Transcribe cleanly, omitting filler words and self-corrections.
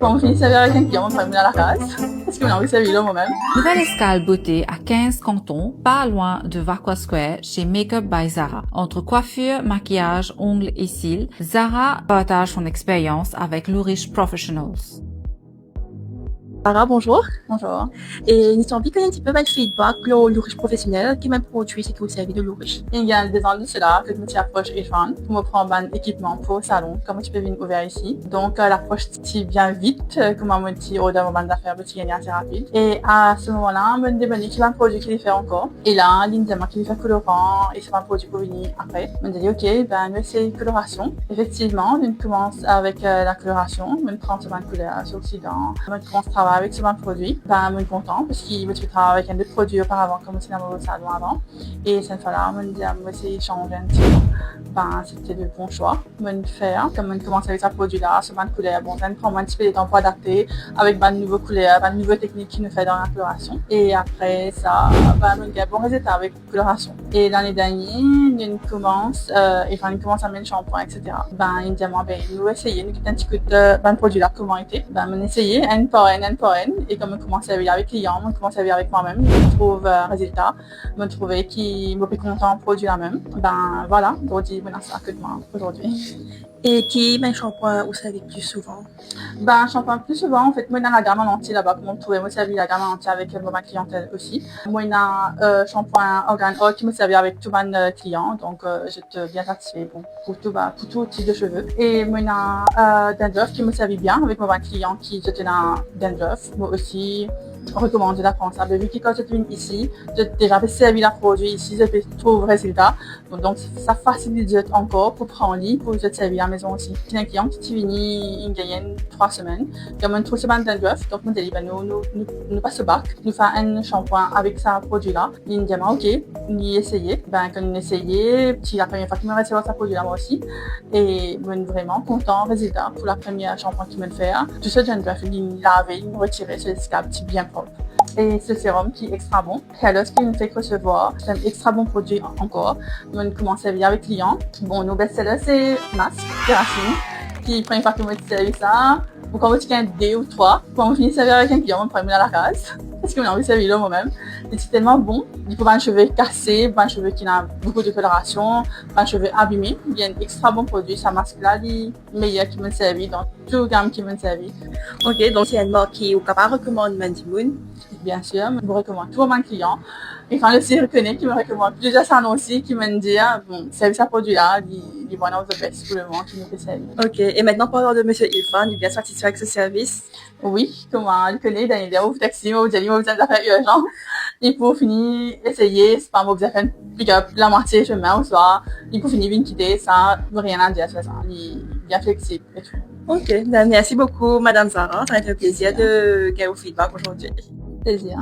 Quand on finit de servir avec un client, on va à la case. Parce qu'on a envie de servir moi-même. Nouvelle escale beauté à 15 cantons, pas loin de Vaqua Square, chez Makeup by Zara. Entre coiffure, maquillage, ongles et cils, Zara partage son expérience avec Lourish Professionals. Sarah, bonjour. Bonjour. Et nous sommes connaître un petit peu votre feedback le Lourish professionnel qui m'a produit ce que vous savez de Lourish. Il y a des ans de cela que je me suis approché Irfan pour me prendre un équipement pour le salon, comme tu peux venir ouvert ici. Donc l'approche si bien vite, comme un petit order moment d'affaires, petit gagner assez rapide. Et à ce moment-là, je me demandais quel produit qu'il fait encore. Et là, il me demande qu'il fait colorant et c'est un produit pour venir après. Je me dis ok, ben c'est coloration. Effectivement, je commence avec la coloration, je prends ce bain de couleur sur l'Occident, je commence à travailler avec ce bain de produit. Ben je suis content parce qu'il me fait travailler avec un autre produit auparavant, comme aussi dans mon salon avant. Et cette fois-là, je me dis moi c'est changer un petit peu. Ben c'était le bon choix. Je me faire comme je commence avec ce produit-là, ce bain de couleur. Bon, ça me prend un petit peu de temps pour adapter avec ben de nouvelles couleurs, ben de nouvelles techniques qu'il nous fait dans la coloration. Et après ça, ben je me un bon résultat avec la coloration. Et l'année dernière, il commence à mettre le shampoing, etc. Ben il me dit moi ben nous essayer, nous quitter un petit coup de ben de produit là comment était. Ben on essayer un par un. Et comme je commence à vivre avec les clients, je commence à vivre avec moi-même, je trouve résultat, je me trouvais qui me fait content produit la même. Ben voilà, donc je dis bon ça que de moi aujourd'hui. Et qui met shampoing vous savez plus souvent? Ben shampoing plus souvent en fait moi dans la gamme en entier là-bas comme on trouvait moi servi la gamme en entier avec ma clientèle aussi. Moi il y a shampoing organe oil qui me servait avec tout mes clients donc j'étais bien satisfait bon pour tout type de cheveux. Et moi il y a dandruff qui me servait bien avec mes clients qui étaient dans dandruff. Moi aussi recommandé la France. Vu que quand je viens ici, j'ai déjà servi la produit ici, j'ai trouvé résultat. Donc, ça facilite encore pour prendre en ligne, pour je servir à la maison aussi. J'ai un client qui est venu, il gagne 3 semaines. Comme une 3 semaines d'endrof, donc, nous dit, nous passons bac, nous faisons un shampoing avec ce produit-là. Il me dit, ok, nous essayé. Ben, quand nous essayé, c'est la première fois qu'il me recevoir ce produit-là, moi aussi. Et, je suis vraiment content, résultat, pour la première shampoing qu'il me fait. Tout ce d'endrof, il lavé, il me retirait, c'est petit bien propre. Et ce sérum qui est extra bon. Hellos qui nous fait recevoir, c'est un extra bon produit encore. Nous on commence à vivre avec clients. Bon, nos best-sellers c'est Masque, Kérastine, qui première fois que moi je servi ça. Ou quand on a un 2 ou 3, quand on finit de servir avec un client, on prend à la case. Parce qu'on a envie de servir là moi-même. Et c'est tellement bon. Il faut pas un cheveu cassé, pas un cheveu qui a beaucoup de coloration, pas un cheveu abîmé. Il y a un extra bon produit. Ça masque là, il meilleur qui me servi dans toute gamme qui me servi. Ok, donc c'est une marque qui vous capable recommande Mandimoon. Bien sûr, je vous recommande tous mes clients. Et quand le site reconnaît, qui me recommande plusieurs salons aussi, qui me dit, bon, c'est ce produit-là, il est one of the best pour le moment, qui nous fait servir. Ok, et maintenant, parlant de Monsieur Irfan, il est bien satisfait avec ce service? Oui, comment le connaît, dans les au taxi, vous allez, vous avez affaires urgentes. Il faut finir, essayer, c'est pas moi, vous avez fait pick-up la moitié chemin, ou soit, il faut finir, quitter, ça, rien à dire sur ça. Il est bien flexible et tout. Ok, merci beaucoup, Madame Zara. Ça a été un plaisir de gagner vos feedback aujourd'hui. Plaisir.